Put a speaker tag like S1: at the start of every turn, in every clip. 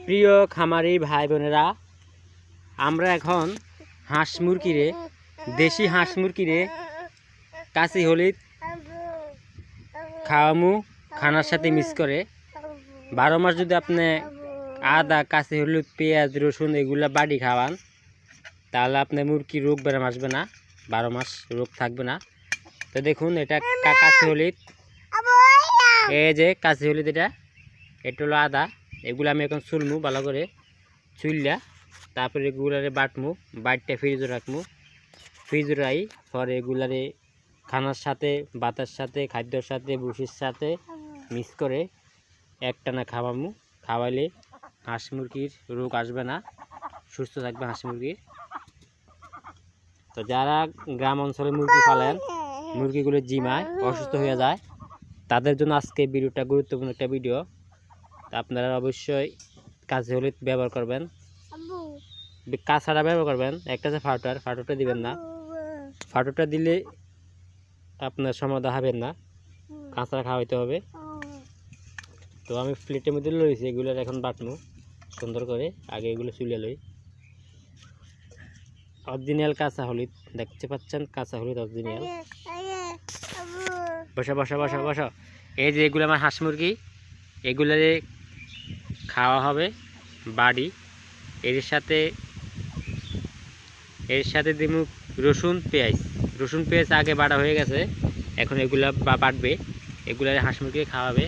S1: প্রিয় খামারি ভাই বোনেরা, আমরা এখন হাঁস মুরগিরে, দেশি হাঁস মুরগিরে কাশি হলুদ খাওয়ামু খানার সাথে মিক্স করে। 12 মাস যদি আপনি আদা, কাশি হলুদ, পেঁয়াজ, রসুন এগুলা বাড়ি খাওয়ান, তাহলে আপনার মুরগি রোগ ব্যারাম আসবে না, 12 মাস রোগ থাকবে না। তো দেখুন, এটা কাশি হলুদ, এই যে কাশি হলুদ, এটা হলো আদা। এগুলো আমি এখন চুলমু ভালো করে, চুললা তারপরে এগুলারে বাটমু, বাটটা ফ্রিজে রাখমু। ফ্রিজে রাই পরে এগুলারে খানার সাথে, ভাতের সাথে, খাদ্যর সাথে, ভুসির সাথে মিক্স করে একটানা খাওয়ামু। খাওয়াইলে হাঁস মুরগির রোগ আসবে না, সুস্থ থাকবে হাঁস মুরগির। তো যারা গ্রাম অঞ্চলে মুরগি পালেন, মুরগিগুলো জিমায় অসুস্থ হয়ে যায়, তাদের জন্য আজকে ভিডিওটা গুরুত্বপূর্ণ একটা ভিডিও। তা আপনারা অবশ্যই কাঁচা হলুদ ব্যবহার করবেন, কাঁচাটা ব্যবহার করবেন। একটা যে ফাটোটা দিবেন না, ফাটোটা দিলে আপনার সমাধা হবেন না, কাঁচা খাওয়াইতে হবে। তো আমি প্লেটের মধ্যে লইছি, এগুলো এখন বাটমু সুন্দর করে। আগে এগুলো চুলে লই। অরিজিনাল কাঁচা হলুদ দেখতে পাচ্ছেন, কাঁচা হলুদ অরিজিনাল। বসা বসা বসা বসা। এই যে এগুলো আমার হাঁস মুরগি, এগুলারে খাওয়া হবে বাড়ি। এর সাথে দিমু রসুন পেঁয়াজ আগে বাটা হয়ে গেছে, এখন এগুলা বাটবে, এগুলারে হাঁস মুরগি খাওয়াবে।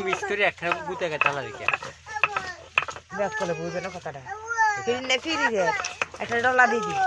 S1: মিক্স করে একটা গুতে চালা দিকে
S2: একটা ডলা দিয়ে দিই।